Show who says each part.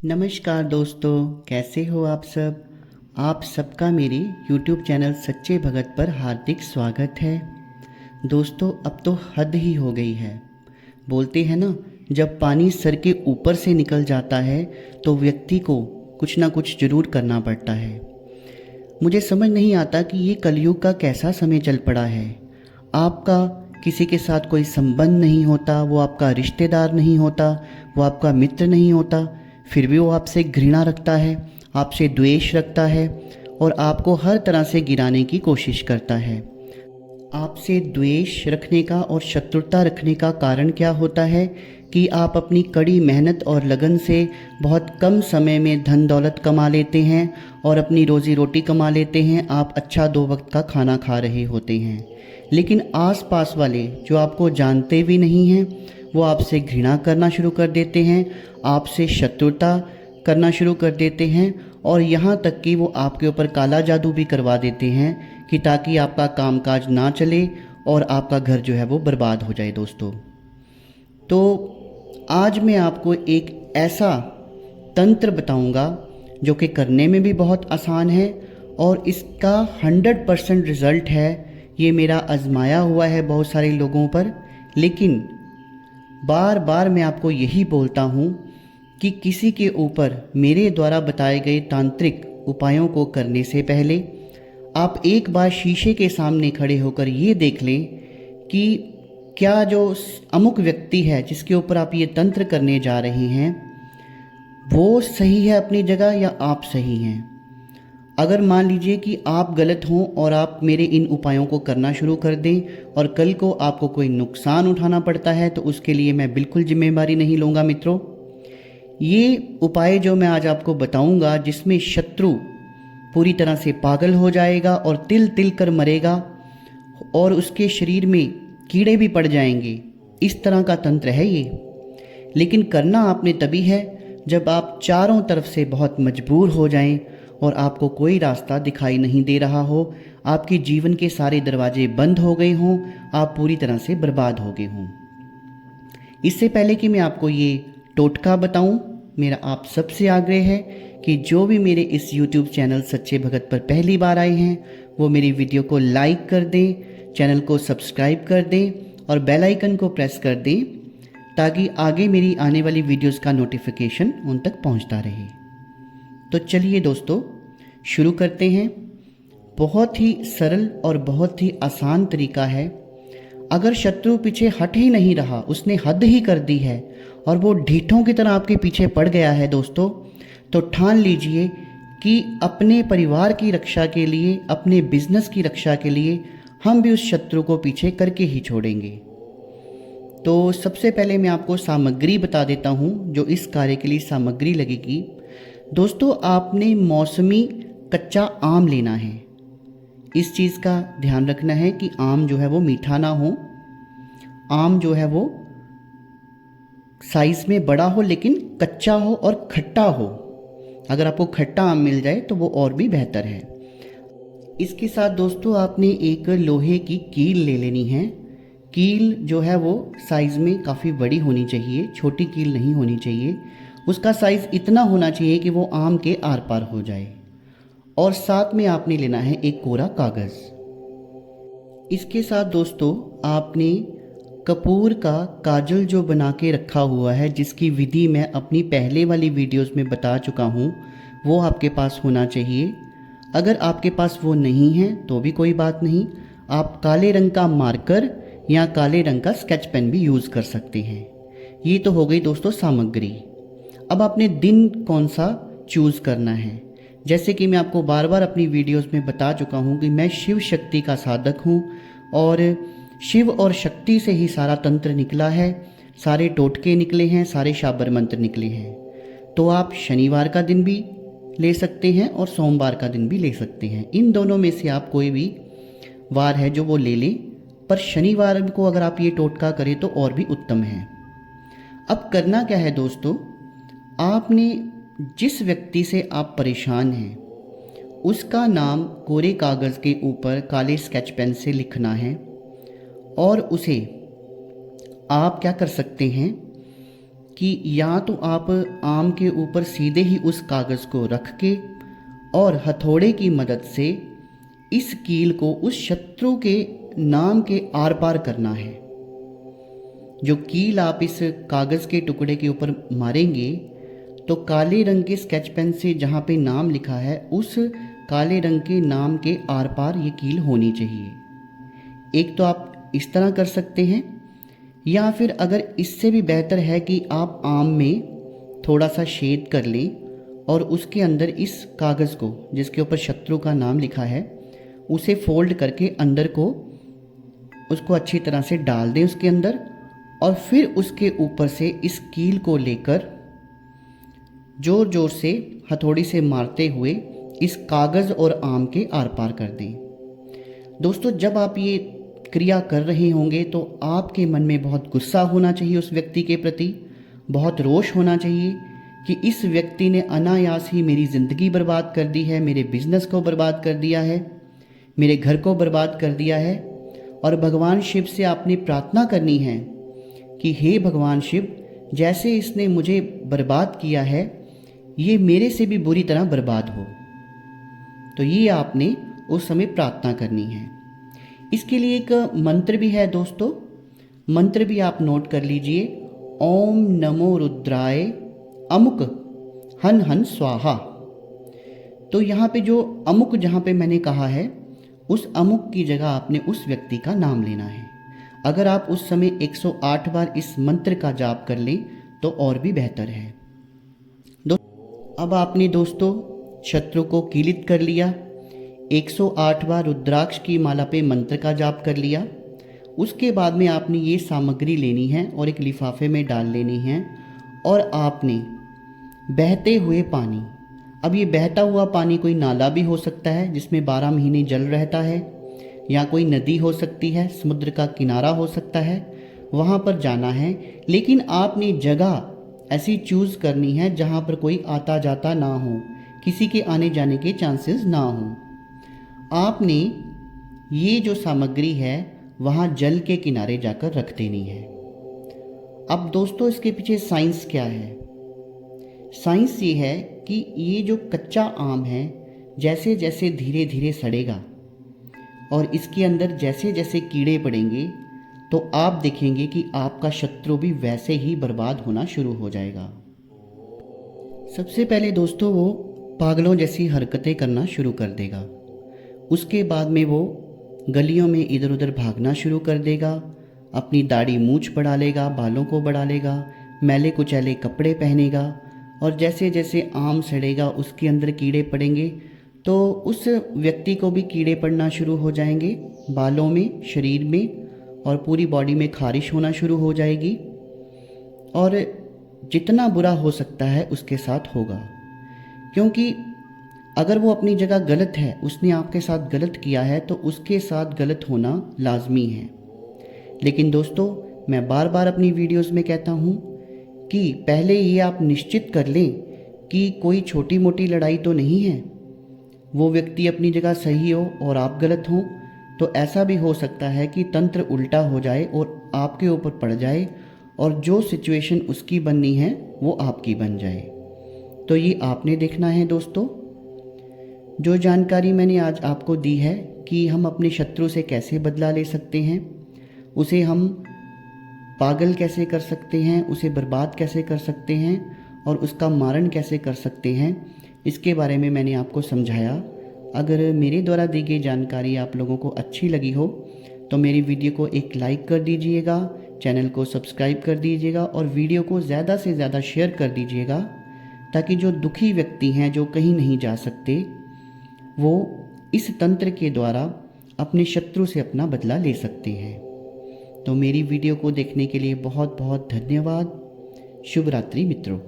Speaker 1: नमस्कार दोस्तों, कैसे हो आप सब। आप सबका मेरे YouTube चैनल सच्चे भगत पर हार्दिक स्वागत है। दोस्तों, अब तो हद ही हो गई है। बोलते हैं ना, जब पानी सर के ऊपर से निकल जाता है तो व्यक्ति को कुछ ना कुछ ज़रूर करना पड़ता है। मुझे समझ नहीं आता कि ये कलयुग का कैसा समय चल पड़ा है। आपका किसी के साथ कोई संबंध नहीं होता, वो आपका रिश्तेदार नहीं होता, वो आपका मित्र नहीं होता, फिर भी वो आपसे घृणा रखता है, आपसे द्वेष रखता है और आपको हर तरह से गिराने की कोशिश करता है। आपसे द्वेष रखने का और शत्रुता रखने का कारण क्या होता है कि आप अपनी कड़ी मेहनत और लगन से बहुत कम समय में धन दौलत कमा लेते हैं और अपनी रोज़ी रोटी कमा लेते हैं। आप अच्छा 2 वक्त का खाना खा रहे होते हैं, लेकिन आस-पास वाले जो आपको जानते भी नहीं हैं वो आपसे घृणा करना शुरू कर देते हैं, आपसे शत्रुता करना शुरू कर देते हैं और यहाँ तक कि वो आपके ऊपर काला जादू भी करवा देते हैं कि ताकि आपका कामकाज ना चले और आपका घर जो है वो बर्बाद हो जाए। दोस्तों, तो आज मैं आपको एक ऐसा तंत्र बताऊंगा जो कि करने में भी बहुत आसान है और इसका 100% रिज़ल्ट है। ये मेरा आजमाया हुआ है बहुत सारे लोगों पर, लेकिन बार बार मैं आपको यही बोलता हूँ कि किसी के ऊपर मेरे द्वारा बताए गए तांत्रिक उपायों को करने से पहले आप एक बार शीशे के सामने खड़े होकर ये देख लें कि क्या जो अमुक व्यक्ति है जिसके ऊपर आप ये तंत्र करने जा रहे हैं वो सही है अपनी जगह या आप सही हैं। अगर मान लीजिए कि आप गलत हों और आप मेरे इन उपायों को करना शुरू कर दें और कल को आपको कोई नुकसान उठाना पड़ता है तो उसके लिए मैं बिल्कुल जिम्मेदारी नहीं लूँगा। मित्रों, ये उपाय जो मैं आज आपको बताऊंगा जिसमें शत्रु पूरी तरह से पागल हो जाएगा और तिल तिल कर मरेगा और उसके शरीर में कीड़े भी पड़ जाएंगे, इस तरह का तंत्र है ये। लेकिन करना आपने तभी है जब आप चारों तरफ से बहुत मजबूर हो जाएं और आपको कोई रास्ता दिखाई नहीं दे रहा हो, आपके जीवन के सारे दरवाजे बंद हो गए हों, आप पूरी तरह से बर्बाद हो गए हों। इससे पहले कि मैं आपको ये टोटका बताऊं, मेरा आप सबसे आग्रह है कि जो भी मेरे इस YouTube चैनल सच्चे भगत पर पहली बार आए हैं वो मेरी वीडियो को लाइक कर दें, चैनल को सब्सक्राइब कर दें और बेल आइकन को प्रेस कर दें ताकि आगे मेरी आने वाली वीडियोस का नोटिफिकेशन उन तक पहुंचता रहे। तो चलिए दोस्तों, शुरू करते हैं। बहुत ही सरल और बहुत ही आसान तरीका है। अगर शत्रु पीछे हट ही नहीं रहा, उसने हद ही कर दी है और वो ढीठों की तरह आपके पीछे पड़ गया है दोस्तों, तो ठान लीजिए कि अपने परिवार की रक्षा के लिए, अपने बिजनेस की रक्षा के लिए हम भी उस शत्रु को पीछे करके ही छोड़ेंगे। तो सबसे पहले मैं आपको सामग्री बता देता हूँ जो इस कार्य के लिए सामग्री लगेगी। दोस्तों, आपने मौसमी कच्चा आम लेना है। इस चीज़ का ध्यान रखना है कि आम जो है वो मीठा ना हो, आम जो है वो साइज़ में बड़ा हो लेकिन कच्चा हो और खट्टा हो। अगर आपको खट्टा आम मिल जाए तो वो और भी बेहतर है। इसके साथ दोस्तों आपने एक लोहे की कील ले लेनी है। कील जो है वो साइज़ में काफ़ी बड़ी होनी चाहिए, छोटी कील नहीं होनी चाहिए। उसका साइज़ इतना होना चाहिए कि वो आम के आर पार हो जाए। और साथ में आपने लेना है एक कोरा कागज़। इसके साथ दोस्तों आपने कपूर का काजल जो बना के रखा हुआ है, जिसकी विधि मैं अपनी पहले वाली वीडियोस में बता चुका हूँ, वो आपके पास होना चाहिए। अगर आपके पास वो नहीं है तो भी कोई बात नहीं, आप काले रंग का मार्कर या काले रंग का स्केच पेन भी यूज़ कर सकते हैं। ये तो हो गई दोस्तों सामग्री। अब आपने दिन कौन सा चूज़ करना है। जैसे कि मैं आपको बार बार अपनी वीडियोस में बता चुका हूँ कि मैं शिव शक्ति का साधक हूँ और शिव और शक्ति से ही सारा तंत्र निकला है, सारे टोटके निकले हैं, सारे शाबर मंत्र निकले हैं। तो आप शनिवार का दिन भी ले सकते हैं और सोमवार का दिन भी ले सकते हैं। इन दोनों में से आप कोई भी वार है जो वो ले लें, पर शनिवार को अगर आप ये टोटका करें तो और भी उत्तम है। अब करना क्या है दोस्तों, आपने जिस व्यक्ति से आप परेशान हैं उसका नाम कोरे कागज़ के ऊपर काले स्केच पेन से लिखना है और उसे आप क्या कर सकते हैं कि या तो आप आम के ऊपर सीधे ही उस कागज़ को रख के और हथौड़े की मदद से इस कील को उस शत्रु के नाम के आर पार करना है। जो कील आप इस कागज़ के टुकड़े के ऊपर मारेंगे तो काले रंग के स्केच पेन से जहाँ पे नाम लिखा है उस काले रंग के नाम के आर पार ये कील होनी चाहिए। एक तो आप इस तरह कर सकते हैं, या फिर अगर इससे भी बेहतर है कि आप आम में थोड़ा सा छेद कर लें और उसके अंदर इस कागज़ को जिसके ऊपर शत्रु का नाम लिखा है उसे फोल्ड करके अंदर को उसको अच्छी तरह से डाल दें उसके अंदर, और फिर उसके ऊपर से इस कील को लेकर ज़ोर ज़ोर से हथौड़ी से मारते हुए इस कागज़ और आम के आर पार कर दें। दोस्तों, जब आप ये क्रिया कर रहे होंगे तो आपके मन में बहुत गुस्सा होना चाहिए उस व्यक्ति के प्रति, बहुत रोष होना चाहिए कि इस व्यक्ति ने अनायास ही मेरी ज़िंदगी बर्बाद कर दी है, मेरे बिजनेस को बर्बाद कर दिया है, मेरे घर को बर्बाद कर दिया है। और भगवान शिव से आपने प्रार्थना करनी है कि हे भगवान शिव, जैसे इसने मुझे बर्बाद किया है ये मेरे से भी बुरी तरह बर्बाद हो। तो ये आपने उस समय प्रार्थना करनी है। इसके लिए एक मंत्र भी है दोस्तों, मंत्र भी आप नोट कर लीजिए। ओम नमो रुद्राय अमुक हन हन स्वाहा। तो यहाँ पे जो अमुक जहाँ पे मैंने कहा है उस अमुक की जगह आपने उस व्यक्ति का नाम लेना है। अगर आप उस समय 108 बार इस मंत्र का जाप कर लें तो और भी बेहतर है। अब आपने दोस्तों शत्रु को कीलित कर लिया, 108 बार रुद्राक्ष की माला पे मंत्र का जाप कर लिया। उसके बाद में आपने ये सामग्री लेनी है और एक लिफाफे में डाल लेनी है, और आपने बहते हुए पानी, अब ये बहता हुआ पानी कोई नाला भी हो सकता है जिसमें 12 महीने जल रहता है, या कोई नदी हो सकती है, समुद्र का किनारा हो सकता है, वहाँ पर जाना है। लेकिन आपने जगह ऐसी चूज़ करनी है जहाँ पर कोई आता जाता ना हो, किसी के आने जाने के चांसेस ना हो। आपने ये जो सामग्री है वहाँ जल के किनारे जाकर रख देनी है। अब दोस्तों इसके पीछे साइंस क्या है? साइंस ये है कि ये जो कच्चा आम है जैसे जैसे धीरे धीरे सड़ेगा और इसके अंदर जैसे जैसे कीड़े पड़ेंगे तो आप देखेंगे कि आपका शत्रु भी वैसे ही बर्बाद होना शुरू हो जाएगा। सबसे पहले दोस्तों वो पागलों जैसी हरकतें करना शुरू कर देगा। उसके बाद में वो गलियों में इधर उधर भागना शुरू कर देगा, अपनी दाढ़ी मूंछ बढ़ा लेगा, बालों को बढ़ा लेगा, मैले कुचैले कपड़े पहनेगा, और जैसे जैसे आम सड़ेगा उसके अंदर कीड़े पड़ेंगे तो उस व्यक्ति को भी कीड़े पड़ना शुरू हो जाएंगे, बालों में, शरीर में, और पूरी बॉडी में खारिश होना शुरू हो जाएगी। और जितना बुरा हो सकता है उसके साथ होगा, क्योंकि अगर वो अपनी जगह गलत है, उसने आपके साथ गलत किया है तो उसके साथ गलत होना लाजमी है। लेकिन दोस्तों मैं बार बार अपनी वीडियोस में कहता हूँ कि पहले ये आप निश्चित कर लें कि कोई छोटी मोटी लड़ाई तो नहीं है, वो व्यक्ति अपनी जगह सही हो और आप गलत हों, तो ऐसा भी हो सकता है कि तंत्र उल्टा हो जाए और आपके ऊपर पड़ जाए और जो सिचुएशन उसकी बननी है वो आपकी बन जाए। तो ये आपने देखना है दोस्तों। जो जानकारी मैंने आज आपको दी है कि हम अपने शत्रु से कैसे बदला ले सकते हैं, उसे हम पागल कैसे कर सकते हैं, उसे बर्बाद कैसे कर सकते हैं और उसका मारण कैसे कर सकते हैं, इसके बारे में मैंने आपको समझाया। अगर मेरे द्वारा दी गई जानकारी आप लोगों को अच्छी लगी हो तो मेरी वीडियो को एक लाइक कर दीजिएगा, चैनल को सब्सक्राइब कर दीजिएगा और वीडियो को ज़्यादा से ज़्यादा शेयर कर दीजिएगा, ताकि जो दुखी व्यक्ति हैं, जो कहीं नहीं जा सकते, वो इस तंत्र के द्वारा अपने शत्रु से अपना बदला ले सकते हैं। तो मेरी वीडियो को देखने के लिए बहुत बहुत धन्यवाद। शुभ रात्रि मित्रों।